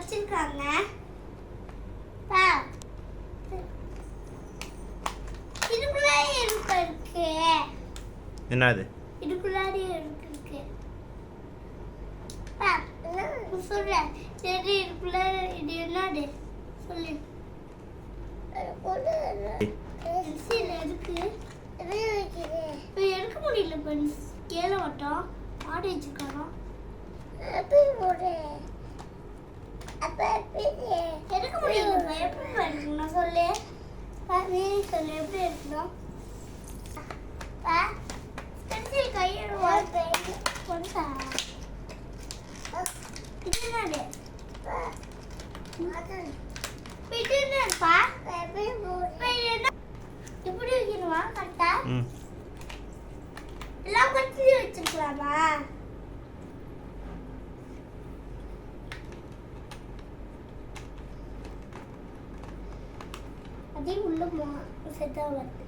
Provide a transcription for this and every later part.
வச்சிருக்காங்க. என்னது இதுக்குள்ளாடி இருக்கு. சொல்றேன் சரி, இதுக்குள்ள இது என்னது சொல்லு. எடுக்க முடியல கேள மாட்டோம். ஆடு வச்சிருக்கானோ எடுக்க முடியல. எப்படி எடுக்கணும் சொல்லு. நீ சொல்லு எப்படி எடுக்கணும். கையோட கொண்டா இப்படி வைக்கணுமா? கரெக்டா எல்லாம் கட்டி வச்சிருக்கலாமா? அதே உள்ள செத்தா வருது.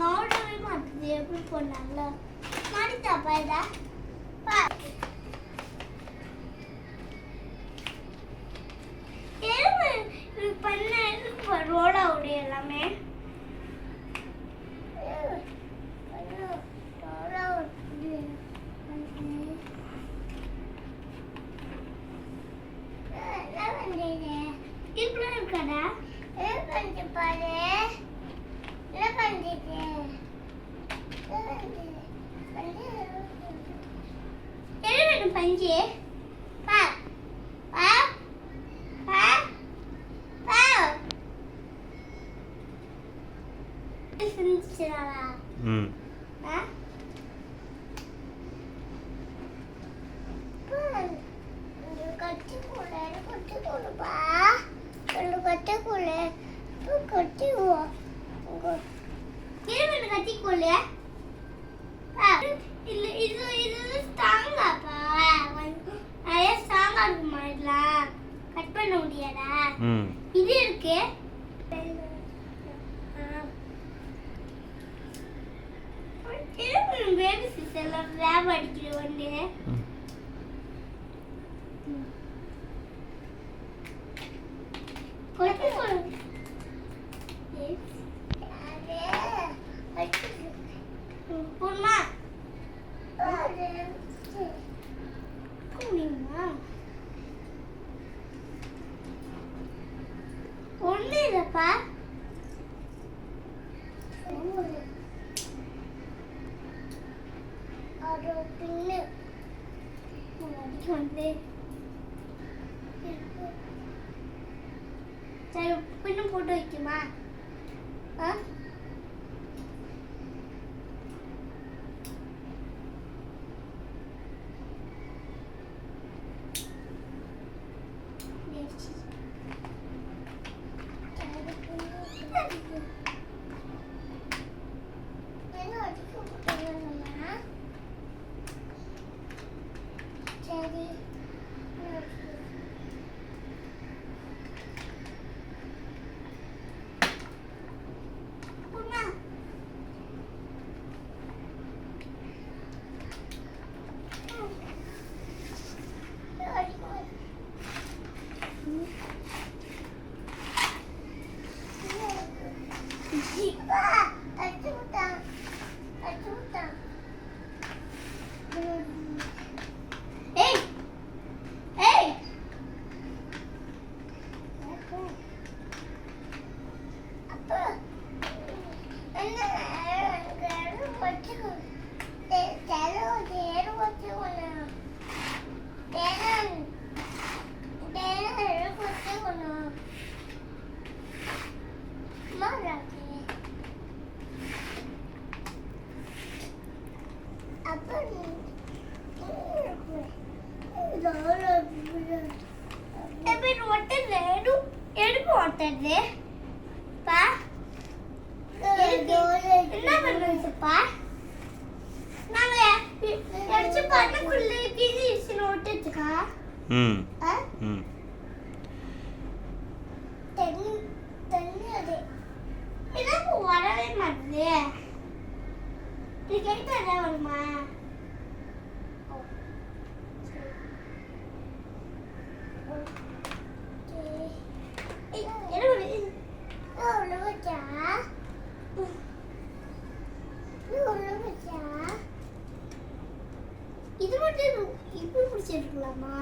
நோடவே மாட்டுது. எப்படி போனால மாடித்தா பாய்தா பண்ண ரோடா உடைய எல்லாமே இருக்காடா. பாரு பஞ்சு கட்டிக்கொள்ள இல்ல. இது இது ஸ்ட்ராங்காப்பா. நிறைய ஸ்ட்ராங்கா இருக்குமா? இதெல்லாம் கட் பண்ண முடியாதா? இது இருக்கு. பேபி சிஸ்டர்லாம் ரேப் அடிக்கிற வந்து போமா ஒண்ணு இல்லப்பா. அது பின்னு அதுக்கு வந்து சரி பின்னு போட்டு வைக்குமா ஆ சரி ஏய் ஏய் அப்பா என்ன வச்சுக்கோ தேரு வச்சுக்கணும் தேரு வச்சுக்கணும் மாறாக்கே அப்பா என்ன பண்ணுறதுப்பா நாங்கள் அடிச்சு பண்ணக்குள்ளே கிசி ஓட்டுச்சுக்கா தண்ணி அது எனக்கு வரவே மாட்டேது இது கேட்டால் வருமா இது மட்டும் இப்படி பிடிச்சிருக்கலாமா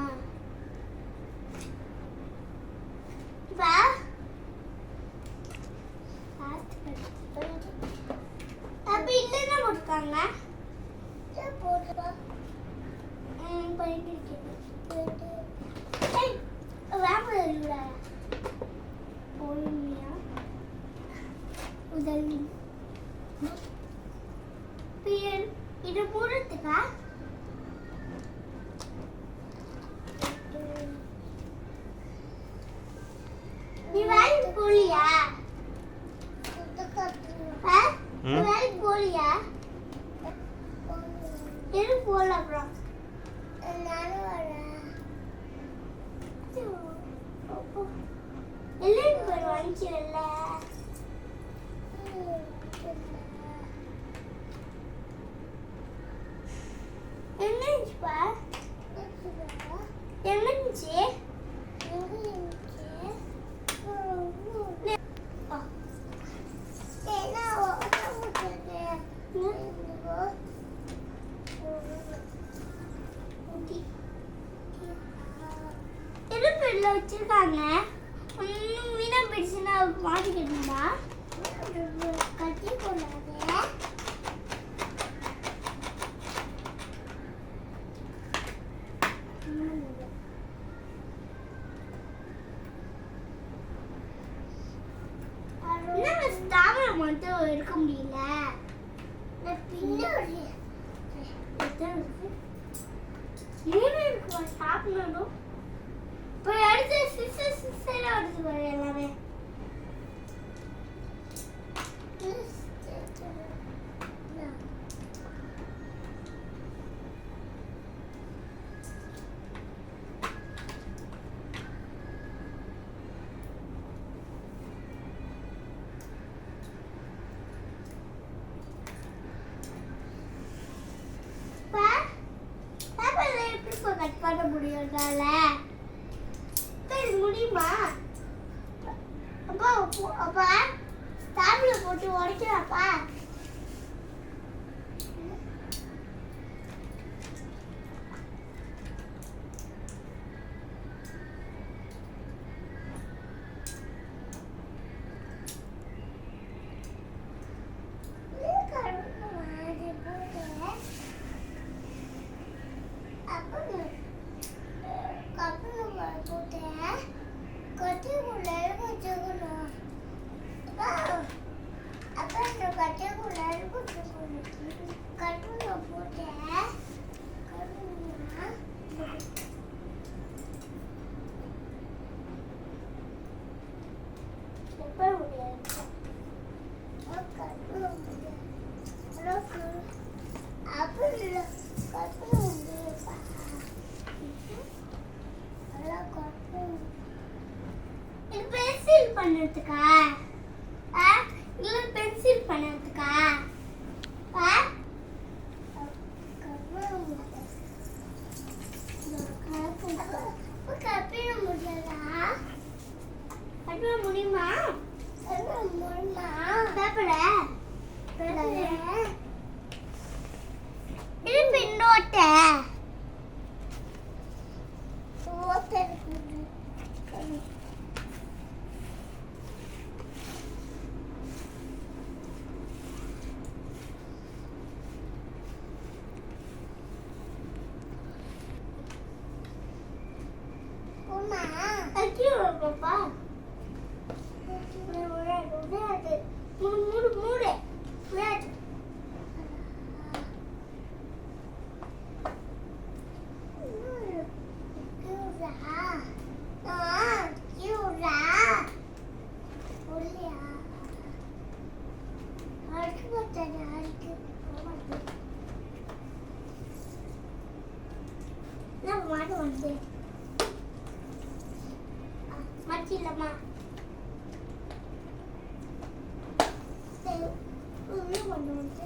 அப்ப இல்லைன்னா போட்டுருக்காங்க உதவி இது போடுறதுக்கா நீ வேலைக்கு போலியா வேலைக்கு போலியா எது போல அப்புறம் நானும் வரேன் எல்லாரும் பேர் வாங்கிக்கல எங்கப்பா எங்கச்சு வச்சிருக்காங்க வீணா போயிடுச்சுன்னா மாட்டிக்கிட்டுமா கட்டி போடாத தாமரை மட்டும் இருக்க முடியல பின்னாடி சாப்பிடணும் இப்போ அடுத்து சிஸ்டர் வருது பாரு எல்லாமே கட் பண்ண முடியும்னால இது முடியுமா அப்பா அப்பா ஸ்டாப்ல போட்டு உடைக்கலாப்பா இது பென்சில் பண்ணதுக்கா? இல்ல பென்சில் பண்ணதுக்கா? கட்ட முடியுமா? பேப்பர இது பின்னோட்ட பாப்பா மூடு மூடு விளையாட்டு மாடு வந்து மச்சி இல்லம்மா கொண்டு வந்து